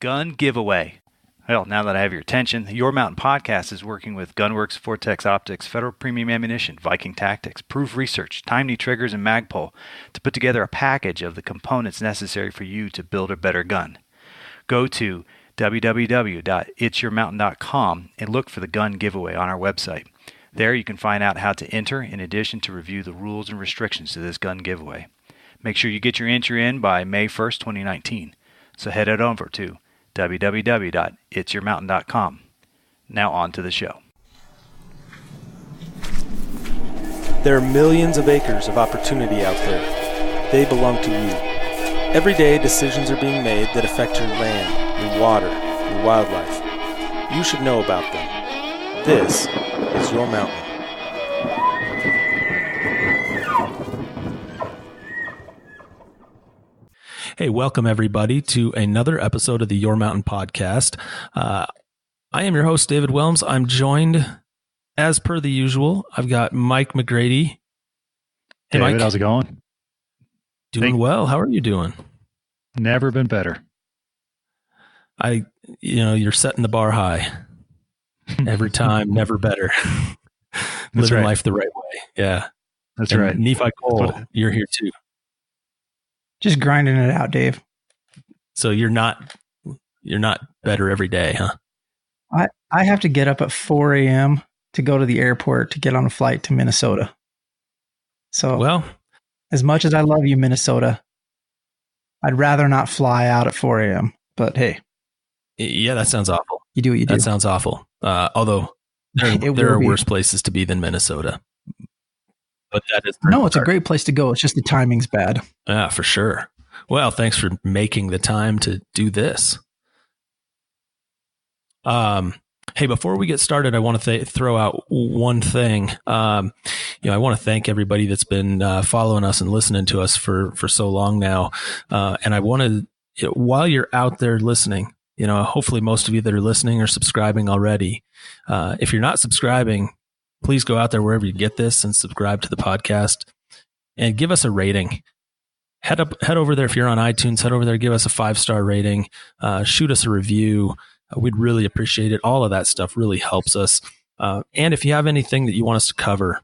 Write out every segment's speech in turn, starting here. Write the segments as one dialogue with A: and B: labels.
A: gun giveaway. Well, now that I have your attention, the Your Mountain podcast is working with Gunworks, Vortex Optics, Federal Premium Ammunition, Viking Tactics, Proof Research, Timely Triggers, and Magpul to put together a package of the components necessary for you to build a better gun. Go to www.itsyourmountain.com and look for the gun giveaway on our website. There you can find out how to enter in addition to review the rules and restrictions to this gun giveaway. Make sure you get your entry in by May 1st, 2019. So head it over to www.itsyourmountain.com. Now on to the show.
B: There are millions of acres of opportunity out there. They belong to you. Every day, decisions are being made that affect your land, your water, your wildlife. You should know about them. This is Your Mountain.
C: Hey, welcome everybody to another episode of the Your Mountain podcast. I am your host, David Wilms. I'm joined, as per the usual, I've got Mike McGrady.
D: Hey,
C: David,
D: Mike. How's it going?
C: Doing well. How are you doing?
D: Never been better.
C: You're setting the bar high every time, never better. Living
D: right.
C: life the right way. Yeah.
D: That's
C: and
D: right.
C: Nephi Cole, you're here too.
E: Just grinding it out, Dave.
C: So you're not better every day, huh?
E: I have to get up at 4 a.m. to go to the airport to get on a flight to Minnesota. So,
C: well,
E: as much as I love you, Minnesota, I'd rather not fly out at 4 a.m. But hey,
C: yeah, that sounds awful.
E: You do what you do.
C: That sounds awful. Although there are worse places to be than Minnesota. But that is
E: it's a great place to go. It's just the timing's bad.
C: Yeah, for sure. Well, thanks for making the time to do this. Hey, before we get started, I want to throw out one thing. I want to thank everybody that's been following us and listening to us for so long now. And I wanted, while you're out there listening, hopefully most of you that are listening are subscribing already. If you're not subscribing, please go out there wherever you get this and subscribe to the podcast and give us a rating. Head over there. If you're on iTunes, head over there, give us a 5-star rating, shoot us a review. We'd really appreciate it. All of that stuff really helps us. And if you have anything that you want us to cover,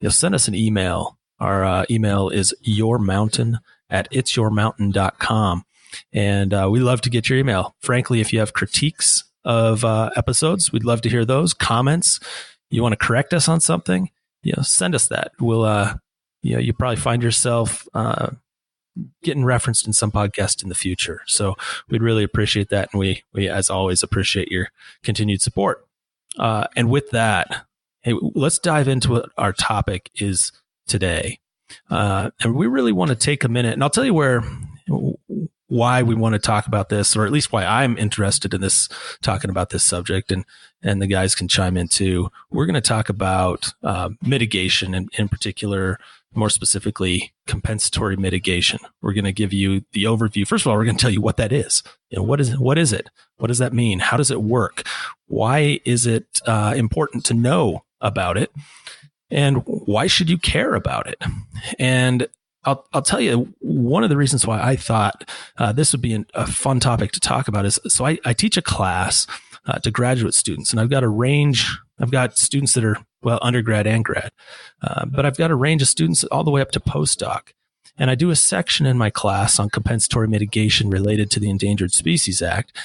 C: send us an email. Our email is yourmountain@itsyourmountain.com. And we love to get your email. Frankly, if you have critiques of episodes, we'd love to hear those. Comments. You want to correct us on something, send us that. We'll, you probably find yourself getting referenced in some podcast in the future. So we'd really appreciate that. And we as always, appreciate your continued support. And with that, hey, let's dive into what our topic is today. And we really want to take a minute, and I'll tell you why we want to talk about this, or at least why I'm interested in this, talking about this subject, and the guys can chime in too. We're going to talk about mitigation, and in particular, more specifically, compensatory mitigation. We're going to give you the overview. First of all, we're going to tell you what that is. What is it? What does that mean? How does it work? Why is it important to know about it? And why should you care about it? And I'll tell you, one of the reasons why I thought this would be a fun topic to talk about is, so I teach a class to graduate students, and I've got a range. I've got students that are, undergrad and grad, but I've got a range of students all the way up to postdoc. And I do a section in my class on compensatory mitigation related to the Endangered Species Act.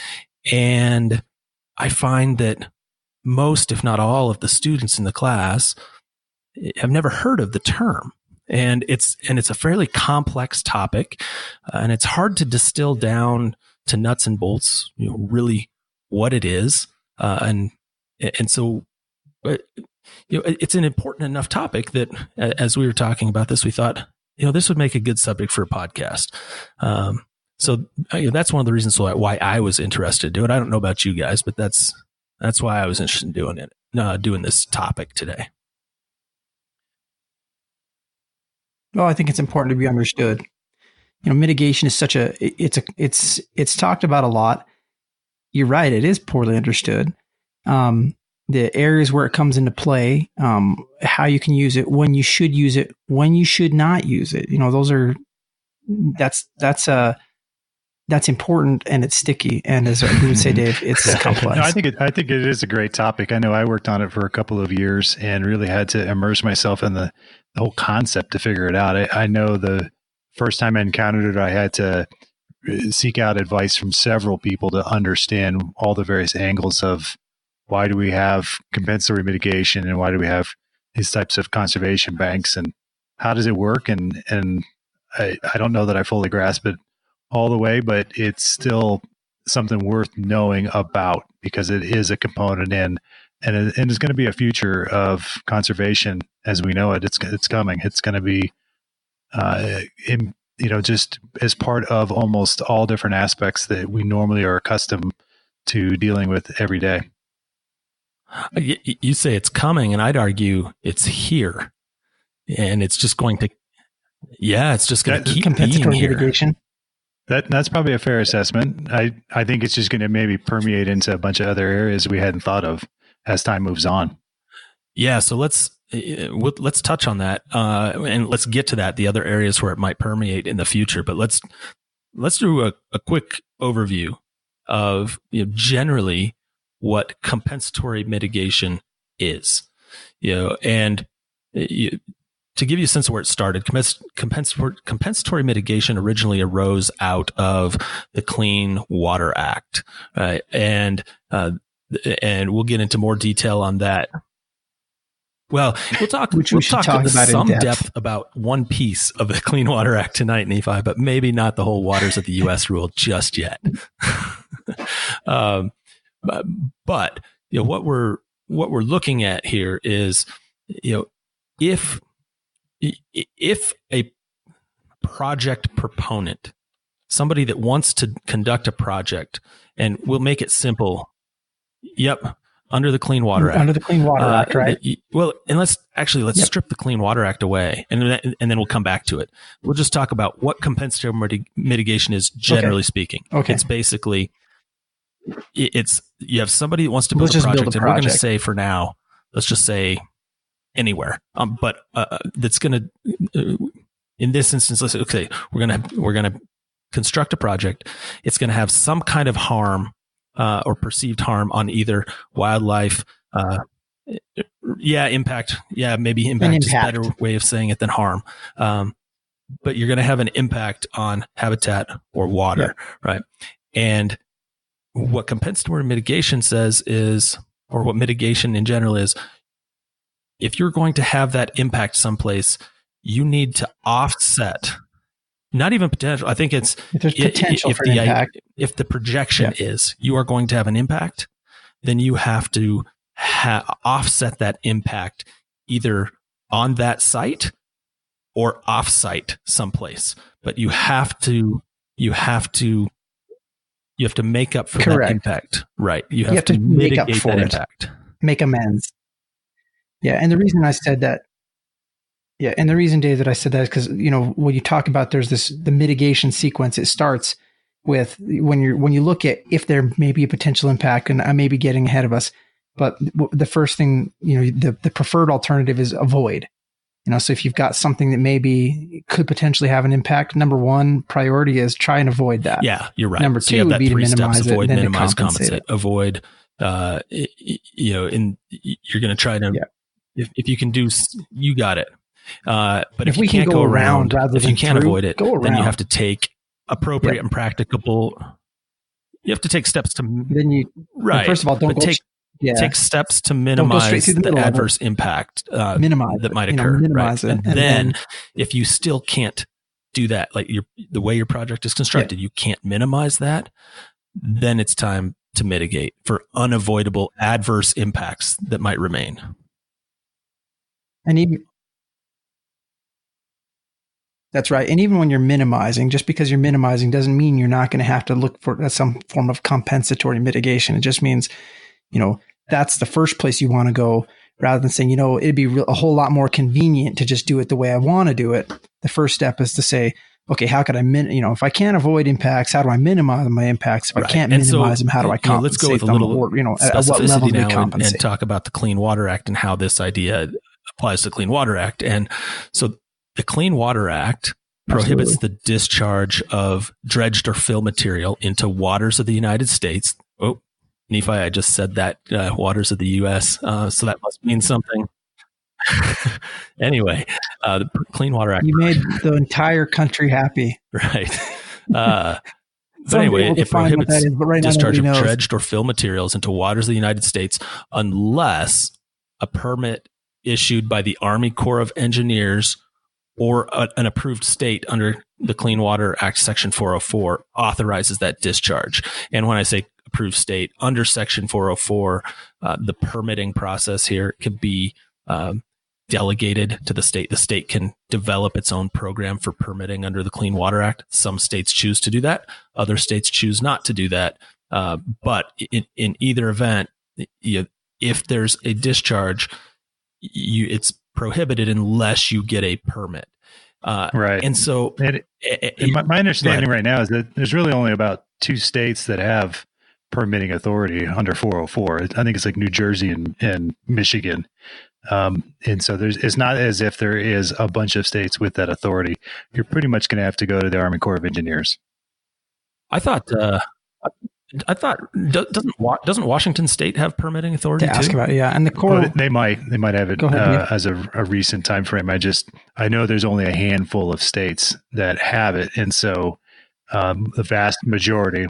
C: And I find that most, if not all, of the students in the class have never heard of the term. And it's a fairly complex topic, and it's hard to distill down to nuts and bolts, really what it is. And so, it's an important enough topic that, as we were talking about this, we thought, this would make a good subject for a podcast. So that's one of the reasons why I was interested to do it. I don't know about you guys, but that's why I was interested in doing this topic today.
E: Well, I think it's important to be understood. Mitigation is it's talked about a lot. You're right. It is poorly understood. The areas where it comes into play, how you can use it, when you should use it, when you should not use it. That's that's important and it's sticky. And as we would say, Dave, it's complex.
D: No, I think it is a great topic. I know I worked on it for a couple of years and really had to immerse myself in the whole concept to figure it out. I know the first time I encountered it, I had to seek out advice from several people to understand all the various angles of why do we have compensatory mitigation and why do we have these types of conservation banks and how does it work? And I don't know that I fully grasp it all the way, but it's still something worth knowing about because it is a component and it's going to be a future of conservation as we know it. It's coming. It's going to be, just as part of almost all different aspects that we normally are accustomed to dealing with every day.
C: You say it's coming, and I'd argue it's here, and it's just going to, it's just going to keep
E: compensatory
C: being here.
E: mitigation.
D: That's probably a fair assessment. I think it's just going to maybe permeate into a bunch of other areas we hadn't thought of as time moves on.
C: Yeah, so let's touch on that, and let's get to that. The other areas where it might permeate in the future, but let's do a quick overview of generally what compensatory mitigation is. And to give you a sense of where it started, compensatory mitigation originally arose out of the Clean Water Act, and we'll get into more detail on that. Well, we'll talk in some depth about one piece of the Clean Water Act tonight, Nephi, but maybe not the whole waters of the U.S. rule just yet. But what we're looking at here is if a project proponent, somebody that wants to conduct a project, and we'll make it simple. Yep. Under the Clean Water Act.
E: Under the Clean Water Act, right?
C: Well, and let's strip the Clean Water Act away, and then we'll come back to it. We'll just talk about what compensatory mitigation is, generally speaking. Okay. It's basically, you have somebody that wants to build a project, and we're going to say for now, let's just say anywhere. But that's going to, in this instance, let's say, okay, we're going to construct a project. It's going to have some kind of harm. Or perceived harm on either wildlife, impact. Yeah, maybe impact is a better way of saying it than harm. But you're going to have an impact on habitat or water, right? And what compensatory mitigation says is, or what mitigation in general is, if you're going to have that impact someplace, you need to offset. Not even potential. I think it's
E: if there's potential for impact.
C: If the projection is you are going to have an impact, then you have to offset that impact either on that site or off-site someplace. But you have to make up for that impact, right? You have to mitigate that impact,
E: make amends. Yeah, and the reason I said that. Yeah, and the reason, Dave, that I said that is because when you talk about the mitigation sequence, it starts with when you look at if there may be a potential impact, and I may be getting ahead of us, but the first thing the preferred alternative is avoid. So if you've got something that maybe could potentially have an impact, number one priority is try and avoid that.
C: Yeah, you're right.
E: Number two would be to minimize it,
C: avoid,
E: then
C: minimize,
E: to compensate.
C: Avoid. And you're going to try to if you can do, you got it. But if you can't go around, if you can't avoid it, then you have to take appropriate and practicable. You have to take steps to
E: first of all,
C: take steps to minimize the adverse impact that might occur.
E: Minimize it,
C: and then if you still can't do that, like the way your project is constructed, you can't minimize that. Then it's time to mitigate for unavoidable adverse impacts that might remain.
E: And that's right. And even when you're minimizing, just because you're minimizing doesn't mean you're not going to have to look for some form of compensatory mitigation. It just means, that's the first place you want to go rather than saying, it'd be a whole lot more convenient to just do it the way I want to do it. The first step is to say, okay, how could I, if I can't avoid impacts, how do I minimize my impacts? If I can't minimize them, how do I compensate
C: let's go with
E: them?
C: A little
E: at what level do we compensate?
C: And talk about the Clean Water Act and how this idea applies to the Clean Water Act. And so the Clean Water Act prohibits
E: Absolutely.
C: the discharge of dredged or fill material into waters of the United States. Oh, Nephi, I just said that waters of the U.S., so that must mean something. Anyway, the Clean Water Act.
E: You made the entire country happy.
C: Right. But
E: Someday
C: anyway,
E: we'll
C: it
E: define what that
C: prohibits
E: is, but right now
C: discharge
E: nobody
C: of
E: knows.
C: dredged or fill materials into waters of the United States unless a permit issued by the Army Corps of Engineers or an approved state under the Clean Water Act, Section 404, authorizes that discharge. And when I say approved state, under Section 404, the permitting process here could be delegated to the state. The state can develop its own program for permitting under the Clean Water Act. Some states choose to do that. Other states choose not to do that. But in either event, if there's a discharge, it's prohibited unless you get a permit.
D: Right.
C: And so
D: my understanding right now is that there's really only about 2 states that have permitting authority under 404. I think it's like New Jersey and Michigan. And so it's not as if there is a bunch of states with that authority. You're pretty much going to have to go to the Army Corps of Engineers.
C: I thought doesn't Washington State have permitting authority
E: To ask
C: too?
E: about it, yeah, and the Corps.
D: Well, they might have it
E: Go ahead,
D: as a recent time frame. I know there's only a handful of states that have it, and so the vast majority.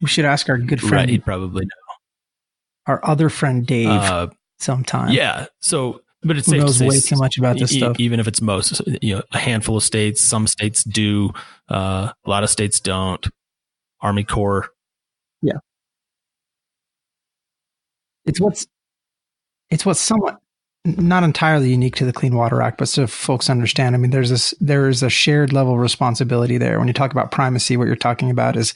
E: We should ask our good friend,
C: Right, he'd probably know.
E: our other friend Dave, sometime.
C: Yeah. So, but it's
E: Who
C: safe to
E: knows
C: say
E: way too much about this stuff.
C: Even if it's most, a handful of states, some states do, a lot of states don't. Army Corps.
E: Yeah. It's what's somewhat not entirely unique to the Clean Water Act, but so folks understand. I mean, there is a shared level of responsibility there. When you talk about primacy, what you're talking about is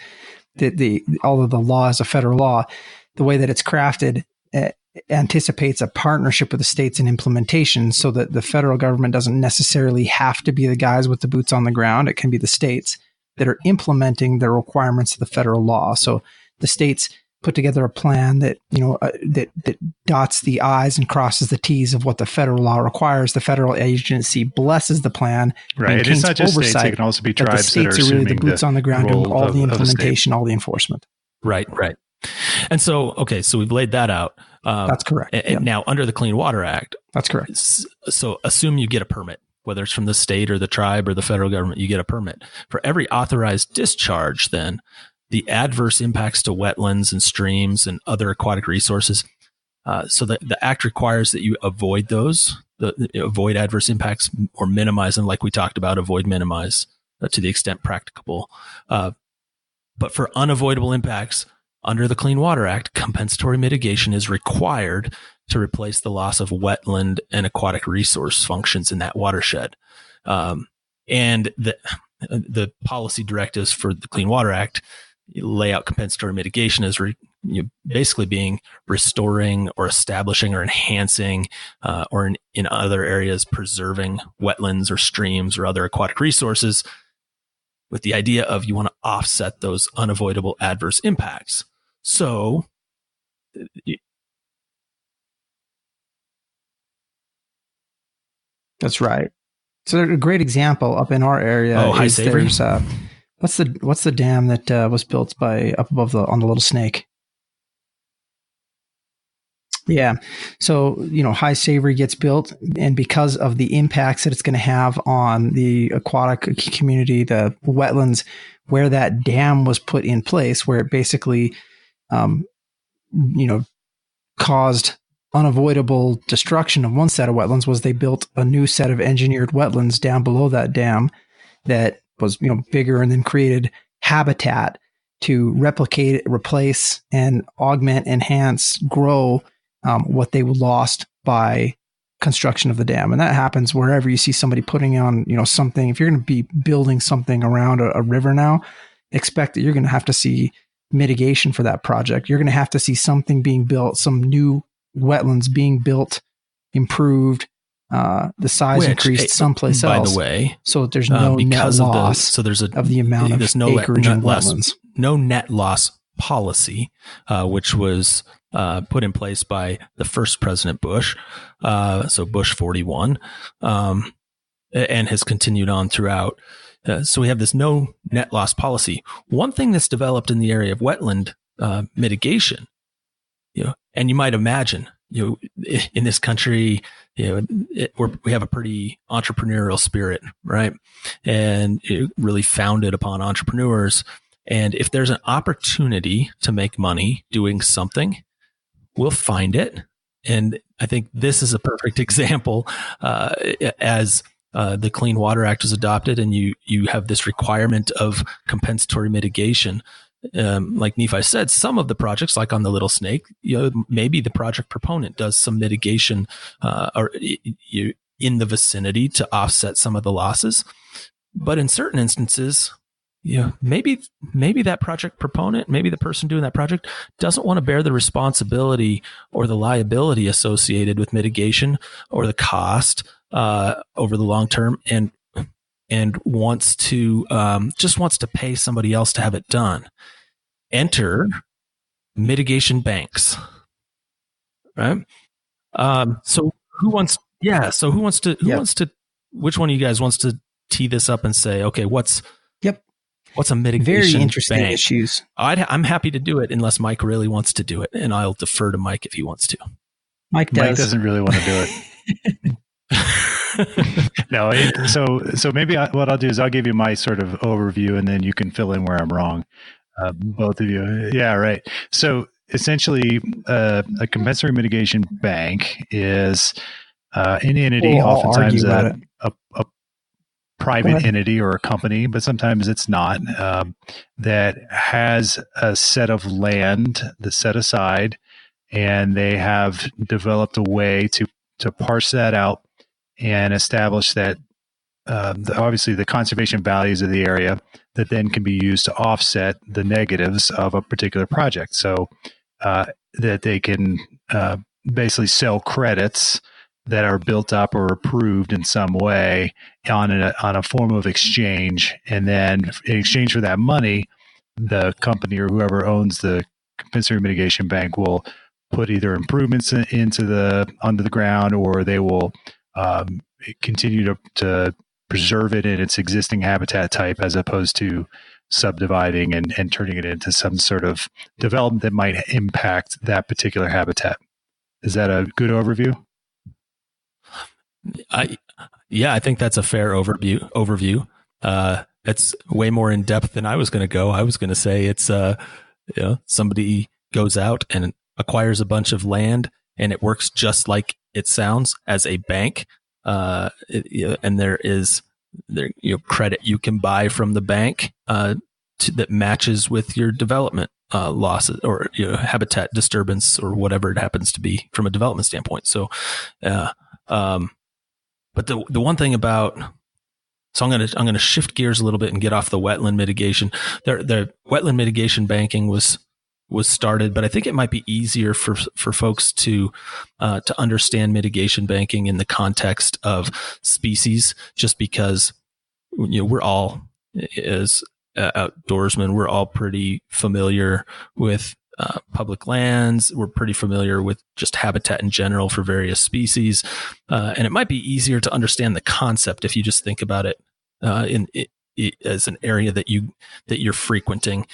E: although the law is a federal law, the way that it's crafted anticipates a partnership with the states in implementation, so that the federal government doesn't necessarily have to be the guys with the boots on the ground. It can be the states that are implementing the requirements of the federal law. So the states put together a plan that that dots the I's and crosses the T's of what the federal law requires. The federal agency blesses the plan.
D: Right. It's not just states; it can also be tribes.
E: The states are really the boots on the ground doing all the implementation, all the enforcement.
C: Right. And so, okay, so we've laid that out.
E: That's correct.
C: Now, under the Clean Water Act,
E: that's correct.
C: So assume you get a permit, whether it's from the state or the tribe or the federal government, you get a permit. For every authorized discharge, then, the adverse impacts to wetlands and streams and other aquatic resources. So the Act requires that you avoid those, avoid adverse impacts or minimize them, like we talked about, avoid, minimize to the extent practicable. But for unavoidable impacts, under the Clean Water Act, compensatory mitigation is required to replace the loss of wetland and aquatic resource functions in that watershed. And the policy directives for the Clean Water Act lay out compensatory mitigation as basically being restoring or establishing or enhancing or in other areas preserving wetlands or streams or other aquatic resources, with the idea of you want to offset those unavoidable adverse impacts. So
E: that's right. So a great example up in our area is there's what's the dam that was built up above on the Little Snake? Yeah. So, High Savory gets built, and because of the impacts that it's going to have on the aquatic community, the wetlands, where that dam was put in place, where it basically, caused unavoidable destruction of one set of wetlands, was they built a new set of engineered wetlands down below that dam that was, bigger, and then created habitat to replicate, replace, and augment, enhance, grow what they lost by construction of the dam. And that happens wherever you see somebody putting on, something. If you're going to be building something around a river now, expect that you're going to have to see mitigation for that project. You're going to have to see something being built, some new wetlands being built, improved, the size increased someplace else.
C: By the way,
E: so there's no net loss
C: of
E: the amount of acreage and wetlands.
C: No net loss policy, which was put in place by the first President Bush, so Bush 41, and has continued on throughout. So we have this no net loss policy. One thing that's developed in the area of wetland mitigation, and you might imagine, in this country, we have a pretty entrepreneurial spirit, right? And it really founded upon entrepreneurs. And if there's an opportunity to make money doing something, we'll find it. And I think this is a perfect example, as the Clean Water Act was adopted, and you have this requirement of compensatory mitigation. Like Nephi said, some of the projects, like on the Little Snake, maybe the project proponent does some mitigation or in the vicinity to offset some of the losses. But in certain instances, maybe that project proponent, maybe the person doing that project doesn't want to bear the responsibility or the liability associated with mitigation or the cost over the long term, and wants to just wants to pay somebody else to have it done. Enter mitigation banks, right? So who wants to? Which one of you guys wants to tee this up and say, okay, what's a mitigation
E: very interesting
C: bank?
E: Issues.
C: I'm happy to do it unless Mike really wants to do it, and I'll defer to Mike if he wants to.
D: Mike doesn't really want to do it. No, so maybe what I'll do is I'll give you my sort of overview, and then you can fill in where I'm wrong. Both of you, yeah, right. So essentially, a compensatory mitigation bank is an entity, oftentimes a private entity or a company, but sometimes it's not, that has a set of land that's set aside, and they have developed a way to parse that out and establish that obviously the conservation values of the area that then can be used to offset the negatives of a particular project. So that they can basically sell credits that are built up or approved in some way on a form of exchange. And then in exchange for that money, the company or whoever owns the compensatory mitigation bank will put either improvements onto the ground, or they will continue to preserve it in its existing habitat type, as opposed to subdividing and turning it into some sort of development that might impact that particular habitat. Is that a good overview?
C: I think that's a fair overview. It's way more in depth than I was going to go. I was going to say it's somebody goes out and acquires a bunch of land, and it works just like it sounds as a bank. And there is credit you can buy from the bank that matches with your development losses or habitat disturbance or whatever it happens to be from a development standpoint. So, but the one thing about, so I'm going to shift gears a little bit and get off the wetland mitigation. The wetland mitigation banking was started, but I think it might be easier for folks to understand mitigation banking in the context of species, just because we're all, as outdoorsmen, we're all pretty familiar with public lands. We're pretty familiar with just habitat in general for various species, and it might be easier to understand the concept if you just think about it as an area that you're frequenting.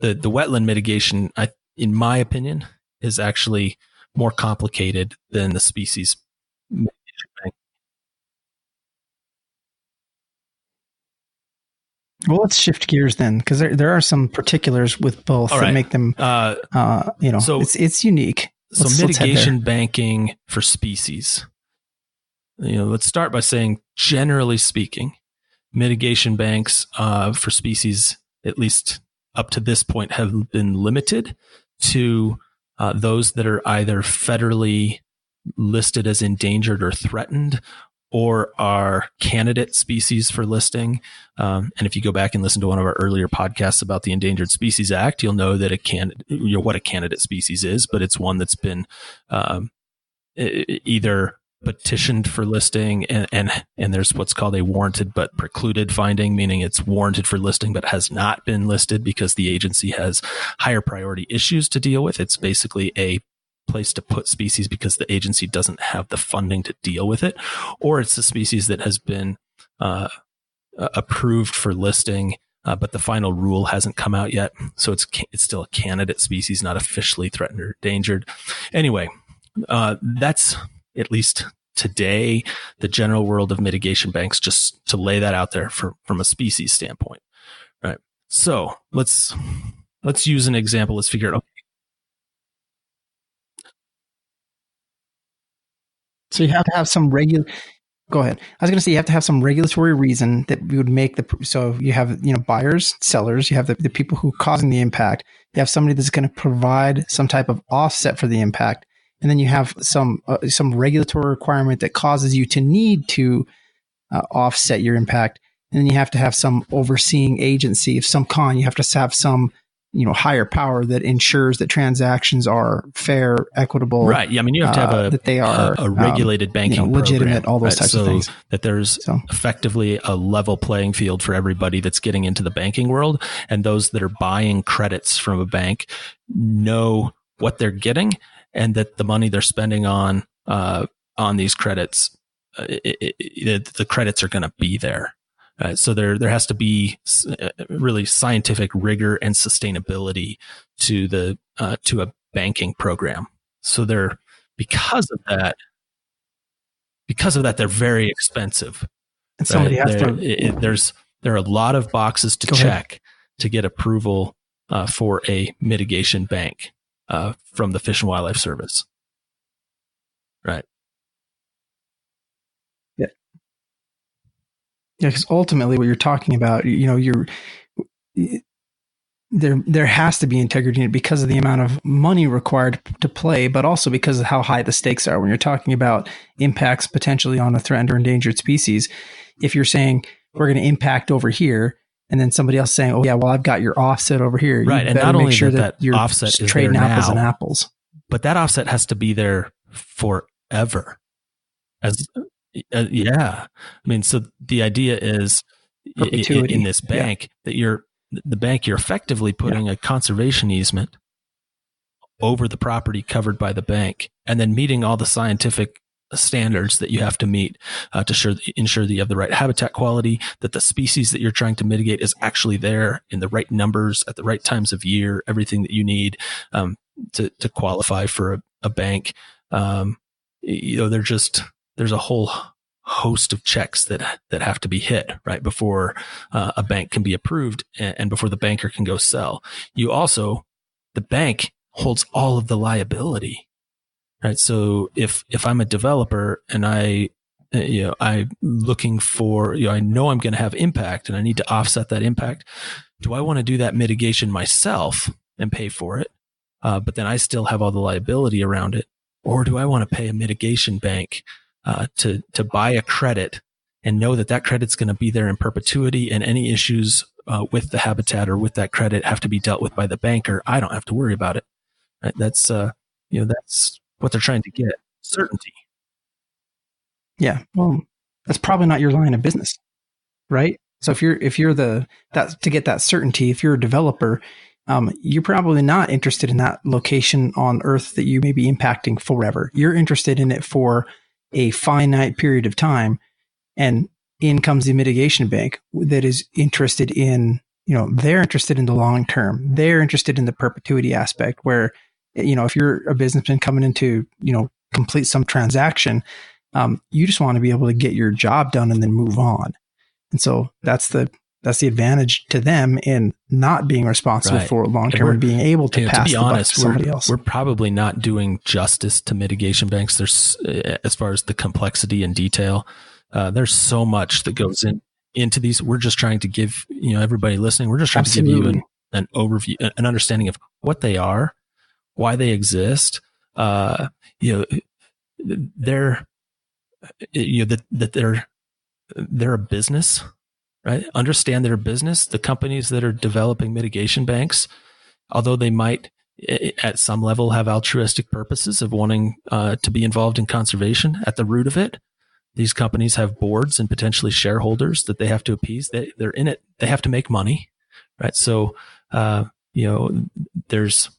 C: The wetland mitigation, in my opinion, is actually more complicated than the species mitigation bank.
E: Well, let's shift gears then, because there are some particulars with both that make them, so it's unique.
C: So mitigation banking for species. Let's start by saying, generally speaking, mitigation banks for species, at least up to this point, have been limited to those that are either federally listed as endangered or threatened, or are candidate species for listing. And if you go back and listen to one of our earlier podcasts about the Endangered Species Act, you'll know that what a candidate species is, but it's one that's been either petitioned for listing, and there's what's called a warranted but precluded finding, meaning it's warranted for listing but has not been listed because the agency has higher priority issues to deal with. It's basically a place to put species because the agency doesn't have the funding to deal with it, or it's a species that has been approved for listing, but the final rule hasn't come out yet. So it's still a candidate species, not officially threatened or endangered. Anyway, that's at least today the general world of mitigation banks, just to lay that out there from a species standpoint. Right. So let's use an example. Let's figure it out.
E: So you have to have some Go ahead. I was going to say you have to have some regulatory reason that would make so you have, buyers, sellers, you have the people who are causing the impact. You have somebody that's going to provide some type of offset for the impact. And then you have some regulatory requirement that causes you to need to offset your impact. And then you have to have some overseeing agency of some kind. You have to have some higher power that ensures that transactions are fair, equitable.
C: Right. Yeah. I mean, you have to have
E: that they are
C: a regulated banking
E: legitimate,
C: program,
E: all those types of things.
C: That there's effectively a level playing field for everybody that's getting into the banking world, and those that are buying credits from a bank know what they're getting, and that the money they're spending on these credits, the credits are going to be there. So there has to be really scientific rigor and sustainability to a banking program. So because of that, they're very expensive.
E: And somebody has
C: there are a lot of boxes to check to get approval for a mitigation bank from the Fish and Wildlife Service. Right.
E: Yeah, because ultimately what you're talking about, there has to be integrity in it because of the amount of money required to play, but also because of how high the stakes are. When you're talking about impacts potentially on a threatened or endangered species, if you're saying we're going to impact over here, and then somebody else saying, "Oh yeah, well I've got your offset over here,"
C: right? And not only that you're offset is
E: trading
C: there
E: apples
C: now,
E: and apples,
C: but that offset has to be there forever. Yeah. I mean, so the idea is in this bank that you're effectively putting a conservation easement over the property covered by the bank, and then meeting all the scientific standards that you have to meet to ensure that you have the right habitat quality, that the species that you're trying to mitigate is actually there in the right numbers at the right times of year, everything that you need to qualify for a bank. There's a whole host of checks that have to be hit right before a bank can be approved and before the banker can go sell. The bank holds all of the liability, right? So if I'm a developer and I'm looking for, I know I'm going to have impact and I need to offset that impact. Do I want to do that mitigation myself and pay for it? But then I still have all the liability around it. Or do I want to pay a mitigation bank to buy a credit and know that credit's going to be there in perpetuity, and any issues with the habitat or with that credit have to be dealt with by the banker? I don't have to worry about it. Right? That's what they're trying to get, certainty.
E: Yeah, well, that's probably not your line of business, right? So if you're to get that certainty, if you're a developer, you're probably not interested in that location on Earth that you may be impacting forever. You're interested in it for a finite period of time, and in comes the mitigation bank that is interested in, they're interested in the long term. They're interested in the perpetuity aspect where, if you're a businessman coming in to, complete some transaction, you just want to be able to get your job done and then move on. And so that's the advantage to them in not being responsible for long term and being able to pass the buck to somebody else.
C: We're probably not doing justice to mitigation banks. There's, as far as the complexity and detail, there's so much that goes into these. We're just trying to give everybody listening. We're just trying to give you an overview, an understanding of what they are, why they exist. They're a business. Right? Understand their business. The companies that are developing mitigation banks, although they might at some level have altruistic purposes of wanting to be involved in conservation at the root of it. These companies have boards and potentially shareholders that they have to appease. They're in it. They have to make money, right? So, there's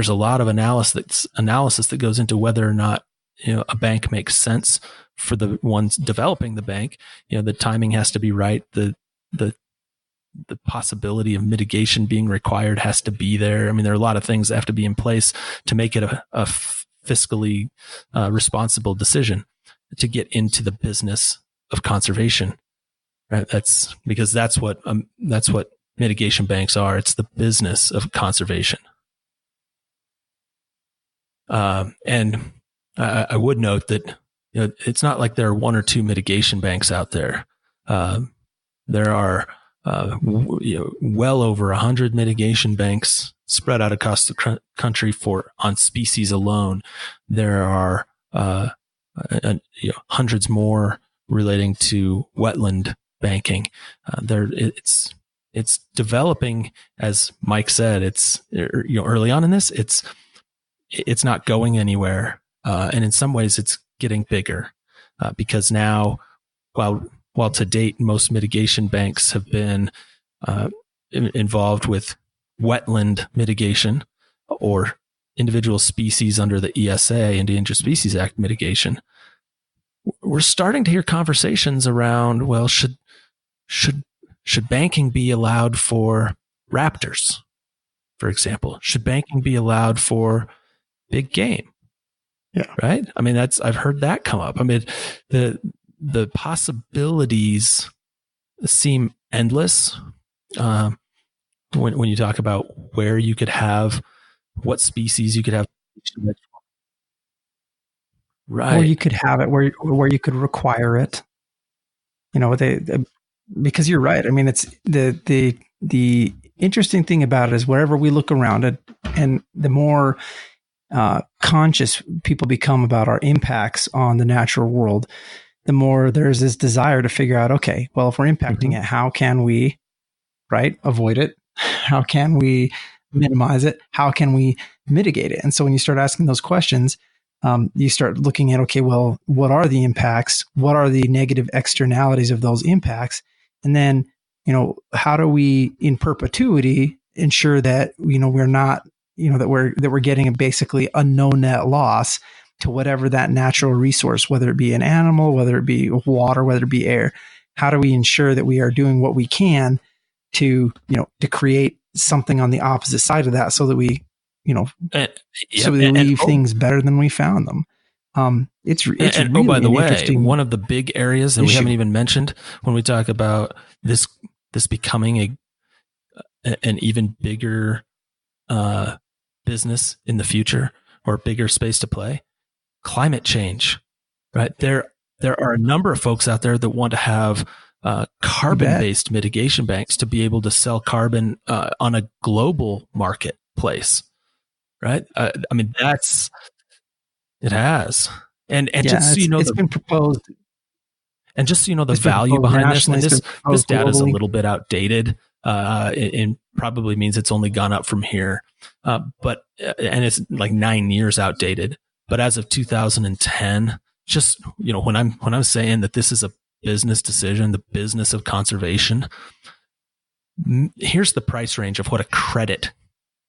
C: a lot of analysis that goes into whether or not, a bank makes sense for the ones developing the bank. The timing has to be right. The possibility of mitigation being required has to be there. I mean, there are a lot of things that have to be in place to make it a fiscally responsible decision to get into the business of conservation. Right? That's what mitigation banks are. It's the business of conservation. And I would note that it's not like there are one or two mitigation banks out there. There are well over 100 mitigation banks spread out across the country on species alone. There are hundreds more relating to wetland banking. It's developing, as Mike said. It's early on in this. It's not going anywhere, and in some ways, it's getting bigger because now, while to date most mitigation banks have been involved with wetland mitigation or individual species under the ESA, Endangered Species Act mitigation, we're starting to hear conversations around, well, should banking be allowed for raptors, for example? Should banking be allowed for big game?
E: Yeah.
C: Right. I mean, I've heard that come up. I mean, the possibilities seem endless when you talk about where you could have, what species you could have. Right.
E: Or you could have it where you could require it. Because you're right. I mean, it's the interesting thing about it is wherever we look around it, and the more conscious people become about our impacts on the natural world, the more there's this desire to figure out, okay, well, if we're impacting it, how can we, avoid it? How can we minimize it? How can we mitigate it? And so when you start asking those questions, you start looking at, okay, well, what are the impacts? What are the negative externalities of those impacts? And then, how do we in perpetuity ensure that, we're not, that we're getting basically a no net loss to whatever that natural resource, whether it be an animal, whether it be water, whether it be air. How do we ensure that we are doing what we can to create something on the opposite side of that, so that we, so we leave things better than we found them. It's really
C: by the way,
E: interesting.
C: One of the big areas that we haven't even mentioned when we talk about this becoming an even bigger business in the future, or a bigger space to play, climate change. Right there are a number of folks out there that want to have carbon-based mitigation banks to be able to sell carbon on a global marketplace. Right? I mean, it has. And just so you know,
E: it's been proposed.
C: And just so you know, the value behind this, and this data is a little bit outdated. It probably means it's only gone up from here. But it's like 9 years outdated. But as of 2010, just, when I'm saying that this is a business decision, the business of conservation, here's the price range of what a credit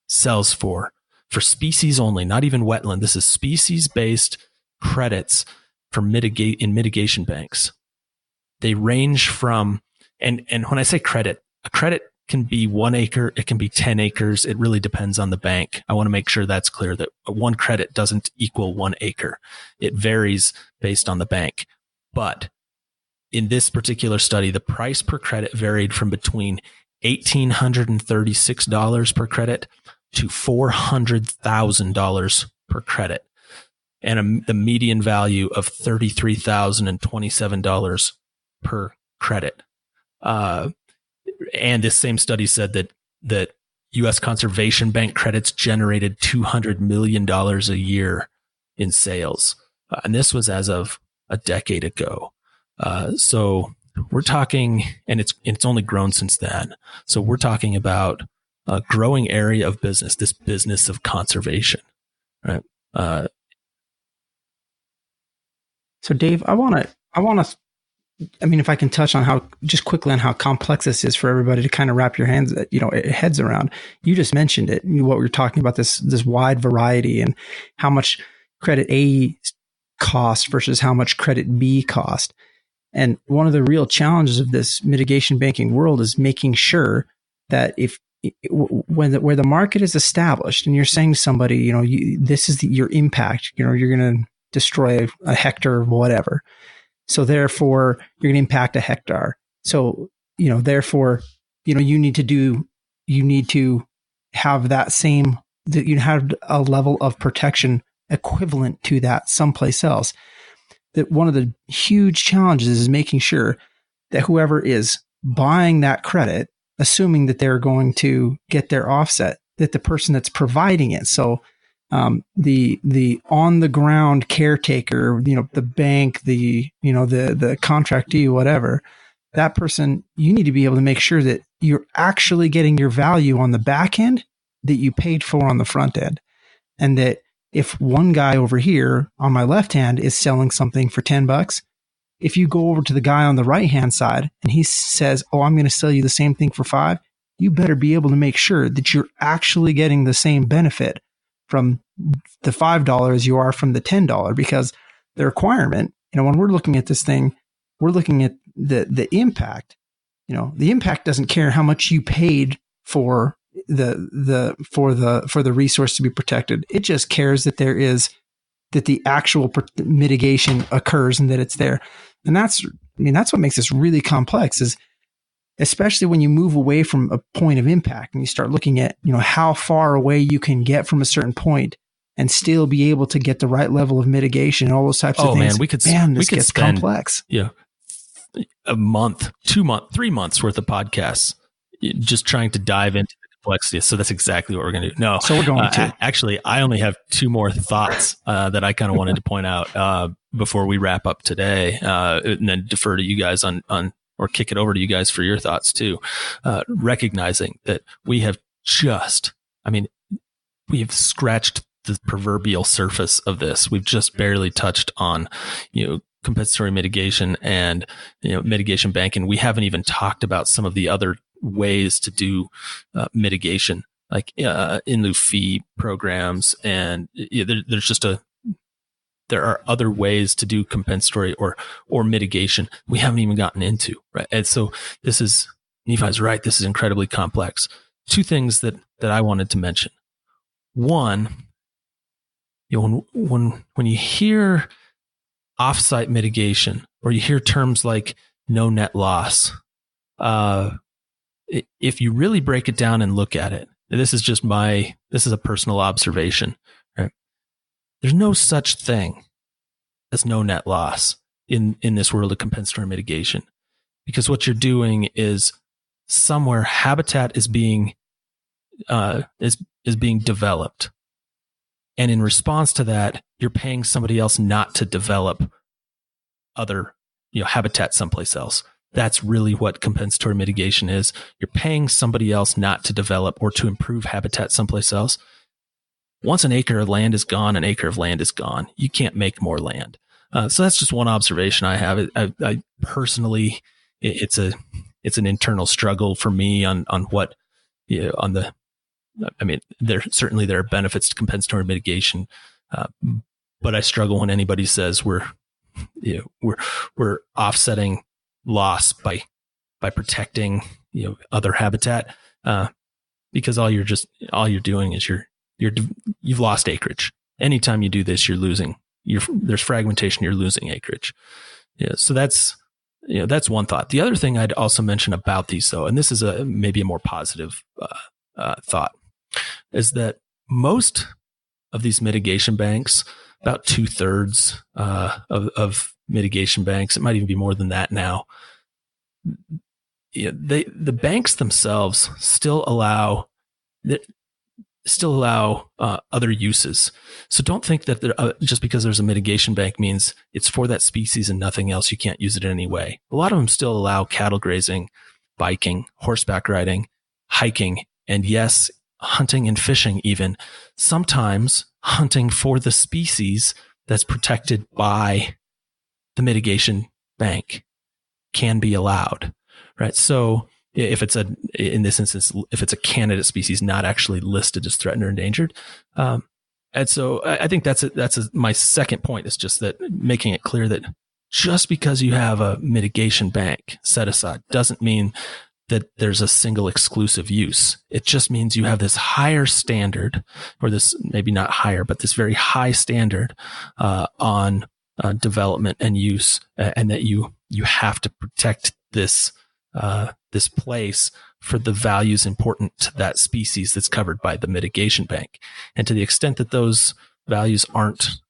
C: sells for species only, not even wetland. This is species-based credits for mitigation banks. They range from, and when I say credit, a credit can be 1 acre, it can be 10 acres. It really depends on the bank. I want to make sure that's clear, that one credit doesn't equal 1 acre. It varies based on the bank. But in this particular study, the price per credit varied from between $1,836 per credit to $400,000 per credit, and the median value of $33,027 per credit. And this same study said that U.S. Conservation Bank credits generated $200 million a year in sales. And this was as of a decade ago. So we're talking, and it's only grown since then. So we're talking about growing area of business, this business of conservation, right?
E: So Dave, I want to, if I can touch on just quickly on how complex this is for everybody to kind of wrap your heads around. You just mentioned it, what we were talking about, this wide variety and how much credit A cost versus how much credit B cost. And one of the real challenges of this mitigation banking world is making sure that where the market is established and you're saying to somebody, this is your impact, you're going to destroy a hectare of whatever. So therefore you're going to impact a hectare. So, therefore, you need to have you have a level of protection equivalent to that someplace else. That one of the huge challenges is making sure that whoever is buying that credit, assuming that they're going to get their offset, that the person that's providing it. So the on the ground caretaker, the bank, the contractee, whatever, that person, you need to be able to make sure that you're actually getting your value on the back end that you paid for on the front end. And that if one guy over here on my left hand is selling something for $10, if you go over to the guy on the right hand side and he says, "Oh, I'm going to sell you the same thing for $5," you better be able to make sure that you're actually getting the same benefit from the $5 as you are from the $10, because the requirement, when we're looking at this thing, we're looking at the impact. The impact doesn't care how much you paid for the resource to be protected. It just cares that the actual mitigation occurs and that it's there. And that's what makes this really complex, is especially when you move away from a point of impact and you start looking at, how far away you can get from a certain point and still be able to get the right level of mitigation and all those types of things.
C: Man, we could
E: gets
C: spend,
E: complex.
C: Yeah. A month, 2 months, 3 months worth of podcasts just trying to dive into the complexity. So that's exactly what we're going to do. No,
E: so we're going to.
C: Actually, I only have 2 more thoughts that I kind of wanted to point out before we wrap up today, and then defer to you guys on or kick it over to you guys for your thoughts too. Recognizing that we have scratched the proverbial surface of this. We've just barely touched on, compensatory mitigation and, mitigation banking. We haven't even talked about some of the other ways to do mitigation, like in-lieu fee programs. And there are other ways to do compensatory or mitigation we haven't even gotten into, right? And so Nephi's right. This is incredibly complex. 2 things that I wanted to mention. One, when you hear offsite mitigation, or you hear terms like no net loss, if you really break it down and look at it, this is a personal observation, right? There's no such thing as no net loss in this world of compensatory mitigation, because what you're doing is somewhere habitat is being developed. And in response to that, you're paying somebody else not to develop other, habitat someplace else. That's really what compensatory mitigation is. You're paying somebody else not to develop or to improve habitat someplace else. Once an acre of land is gone, an acre of land is gone. You can't make more land. So that's just one observation I have. I personally, it's an internal struggle for me on what, there are benefits to compensatory mitigation, but I struggle when anybody says we're offsetting loss by protecting other habitat, because all you're doing is you've lost acreage. Anytime you do this, you're losing. There's fragmentation. You're losing acreage. Yeah, so that's one thought. The other thing I'd also mention about these, though, and this is maybe a more positive thought, is that most of these mitigation banks, about 2/3 of mitigation banks, it might even be more than that now, the banks themselves still allow other uses. So don't think that just because there's a mitigation bank means it's for that species and nothing else. You can't use it in any way. A lot of them still allow cattle grazing, biking, horseback riding, hiking, And yes, hunting and fishing, even sometimes hunting for the species that's protected by the mitigation bank can be allowed, right? So if it's in this instance, if it's a candidate species not actually listed as threatened or endangered, and so I think that's my second point is just that making it clear that just because you have a mitigation bank set aside doesn't mean that there's a single exclusive use. It just means you have this higher standard, or this maybe not higher, but this very high standard on development and use, and that you have to protect this place for the values important to that species that's covered by the mitigation bank. And to the extent that those values aren't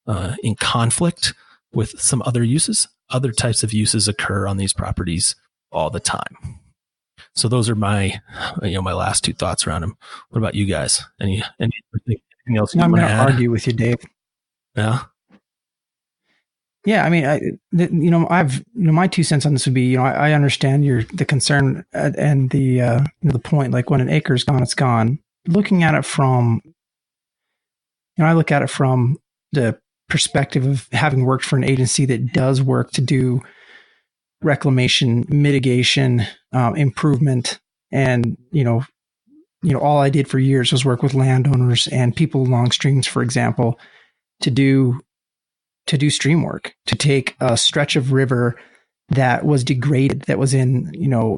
C: in conflict with some other uses, other types of uses occur on these properties all the time. So those are my last two thoughts around them. What about you guys? Anything else?
E: I'm going to argue with you, Dave.
C: Yeah.
E: Yeah, I mean, my 2 cents on this would be, I understand the concern and the point. Like when an acre's gone, it's gone. Looking at it from, I look at it from the perspective of having worked for an agency that does work to do reclamation, mitigation, improvement, and all I did for years was work with landowners and people along streams, for example, to do stream work, to take a stretch of river that was degraded, that was in,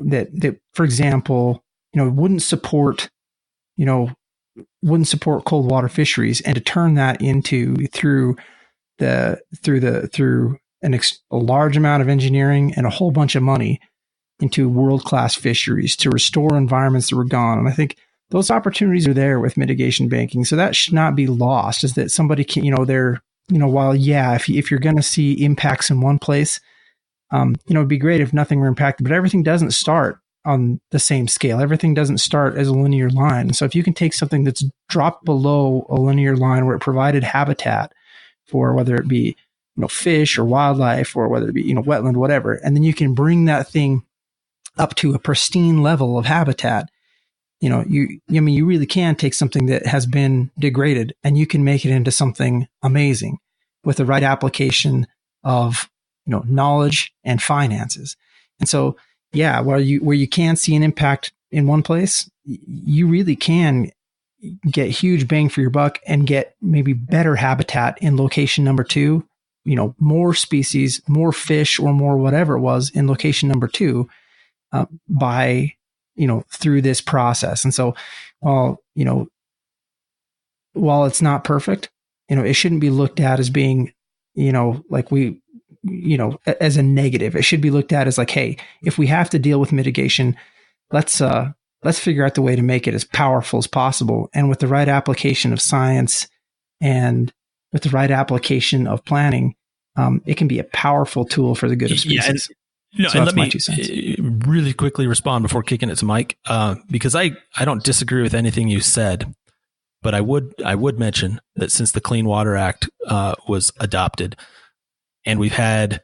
E: that for example, wouldn't support cold water fisheries, and to turn that into through a large amount of engineering and a whole bunch of money into world-class fisheries to restore environments that were gone. And I think those opportunities are there with mitigation banking. So that should not be lost, is that somebody can, if you're going to see impacts in one place, it'd be great if nothing were impacted, but everything doesn't start on the same scale. Everything doesn't start as a linear line. So if you can take something that's dropped below a linear line where it provided habitat for whether it be, fish or wildlife, or whether it be, wetland, whatever, and then you can bring that thing up to a pristine level of habitat, you really can take something that has been degraded and you can make it into something amazing with the right application of, knowledge and finances. And so, yeah, where you can see an impact in one place, you really can get huge bang for your buck and get maybe better habitat in location number 2, more species, more fish, or more whatever it was in location number 2 by, through this process. And so while it's not perfect, it shouldn't be looked at as being, as a negative. It should be looked at as like, hey, if we have to deal with mitigation, let's figure out the way to make it as powerful as possible. And with the right application of science and with the right application of planning, it can be a powerful tool for the good of species.
C: Yeah, and let me really quickly respond before kicking it to Mike, because I don't disagree with anything you said, but I would mention that since the Clean Water Act was adopted, and we've had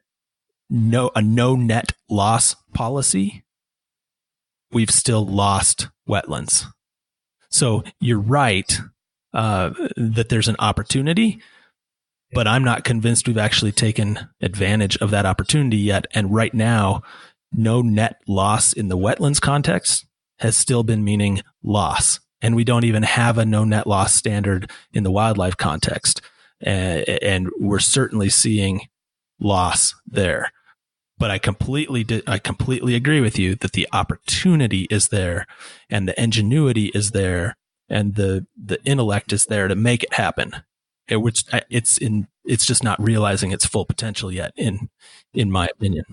C: no net loss policy, we've still lost wetlands. So you're right that there's an opportunity, but I'm not convinced we've actually taken advantage of that opportunity yet. And right now, no net loss in the wetlands context has still been meaning loss. And we don't even have a no net loss standard in the wildlife context. And we're certainly seeing loss there. But I completely agree with you that the opportunity is there, and the ingenuity is there, and the intellect is there to make it happen. It's just not realizing its full potential yet, in my opinion.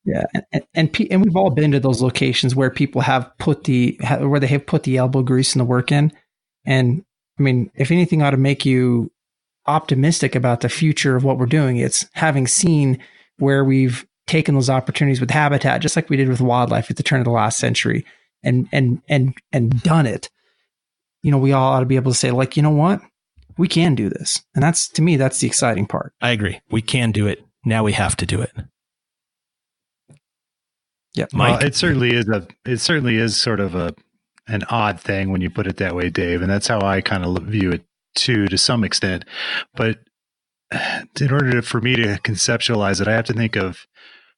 E: Yeah, and we've all been to those locations where people have put the elbow grease and the work in, and I mean, if anything ought to make you optimistic about the future of what we're doing, it's having seen where we've taken those opportunities with habitat, just like we did with wildlife at the turn of the last century, and done it. We all ought to be able to say, like, you know what? We can do this. And that's, to me, that's the exciting part.
C: I agree. We can do it. Now we have to do it.
E: Yeah.
D: Well, it certainly is sort of a an odd thing when you put it that way, Dave. And that's how I kind of view it too, to some extent. But in order for me to conceptualize it, I have to think of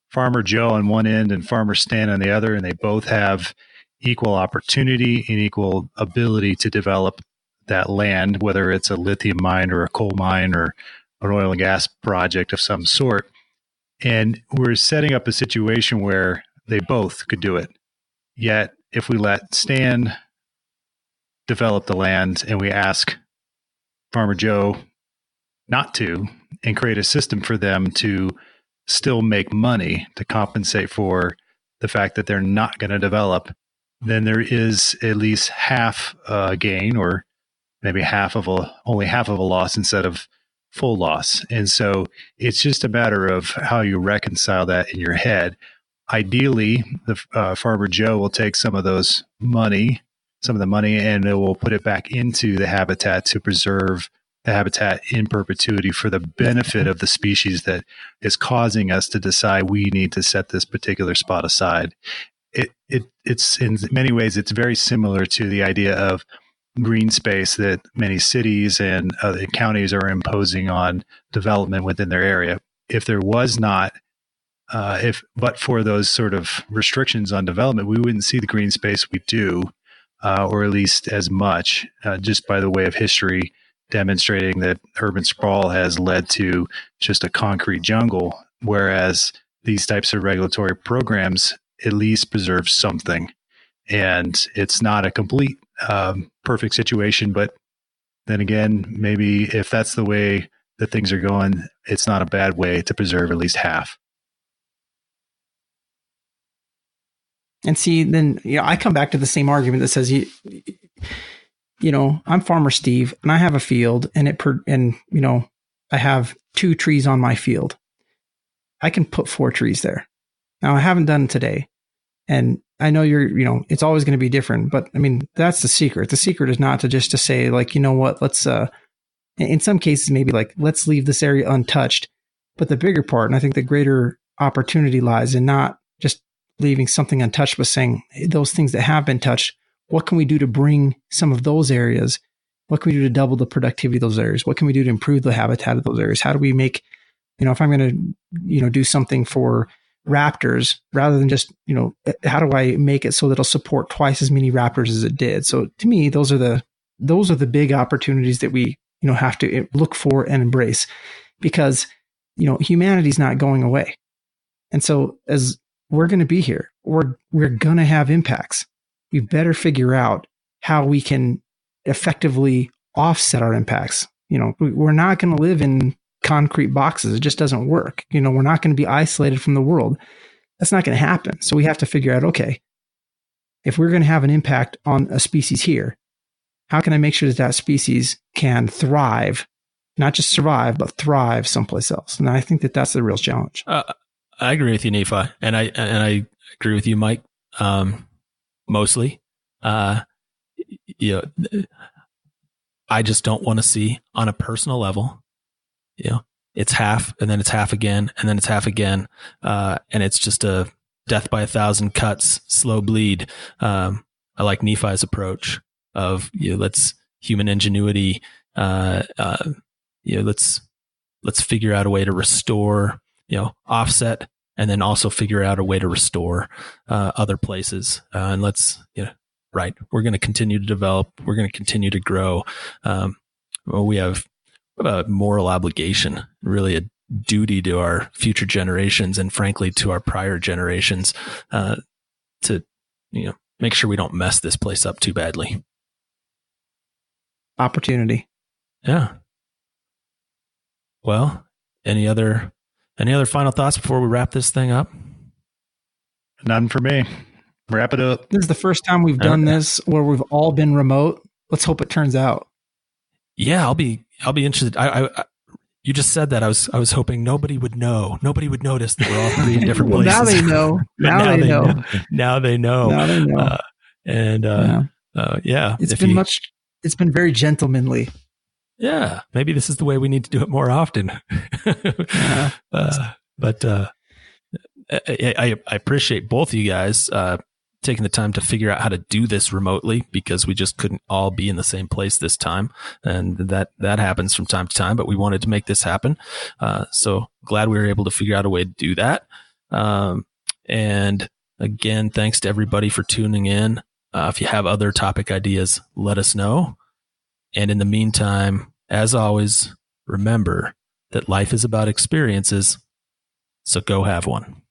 D: Farmer Joe on one end and Farmer Stan on the other, and they both have equal opportunity and equal ability to develop that land, whether it's a lithium mine or a coal mine or an oil and gas project of some sort. And we're setting up a situation where they both could do it. Yet, if we let Stan develop the land and we ask Farmer Joe not to, and create a system for them to still make money to compensate for the fact that they're not going to develop, then there is at least half a gain, or maybe only half of a loss instead of full loss. And so it's just a matter of how you reconcile that in your head. Ideally, the Farmer Joe will take some of the money, and it will put it back into the habitat to preserve the habitat in perpetuity for the benefit of the species that is causing us to decide we need to set this particular spot aside. It's in many ways, it's very similar to the idea of green space that many cities and other counties are imposing on development within their area. If there was not, but for those sort of restrictions on development, we wouldn't see the green space we do, or at least as much, just by the way of history, demonstrating that urban sprawl has led to just a concrete jungle, whereas these types of regulatory programs at least preserve something. And it's not a complete perfect situation, but then again, maybe if that's the way that things are going, it's not a bad way to preserve at least half.
E: And see, then I come back to the same argument that says, I'm Farmer Steve, and I have a field, and I have 2 trees on my field. I can put 4 trees there. Now, I haven't done it today, and I know it's always going to be different, but I mean, that's the secret. The secret is not to say like, you know what, let's, in some cases, maybe like, let's leave this area untouched. But the bigger part, and I think the greater opportunity lies in not just leaving something untouched, but saying, hey, those things that have been touched, what can we do to bring some of those areas? What can we do to double the productivity of those areas? What can we do to improve the habitat of those areas? How do we make, if I'm going to, do something for raptors, rather than just, how do I make it so that it'll support twice as many raptors as it did? So to me, those are the big opportunities that we, have to look for and embrace, because, humanity's not going away. And so as we're going to be here, we're going to have impacts. We better figure out how we can effectively offset our impacts. We're not going to live in concrete boxes. It just doesn't work. We're not going to be isolated from the world. That's not going to happen. So we have to figure out, okay, if we're going to have an impact on a species here, how can I make sure that species can thrive, not just survive, but thrive someplace else? And I think that that's the real challenge.
C: I agree with you, Nephi. And I agree with you, Mike. Mostly, I just don't want to see on a personal level, it's half, and then it's half again, and then it's half again. And it's just a death by 1,000 cuts, slow bleed. I like Nephi's approach of, let's human ingenuity. Let's figure out a way to restore, offset, and then also figure out a way to restore other places. And right, we're going to continue to develop. We're going to continue to grow. We have a moral obligation, really a duty to our future generations, and frankly, to our prior generations, to make sure we don't mess this place up too badly.
E: Opportunity.
C: Yeah. Well, any other final thoughts before we wrap this thing up?
D: None for me. Wrap it up.
E: This is the first time we've done this where we've all been remote. Let's hope it turns out.
C: Yeah, I'll be interested. You just said that. I was hoping nobody would know. Nobody would notice that we're all 3 in different places.
E: Now they know. Now they know.
C: Now they know.
E: Now they know.
C: Yeah.
E: It's been very gentlemanly.
C: Yeah, maybe this is the way we need to do it more often. But I appreciate both of you guys taking the time to figure out how to do this remotely because we just couldn't all be in the same place this time. And that happens from time to time, but we wanted to make this happen. So glad we were able to figure out a way to do that. And again, thanks to everybody for tuning in. If you have other topic ideas, let us know. And in the meantime, as always, remember that life is about experiences. So go have one.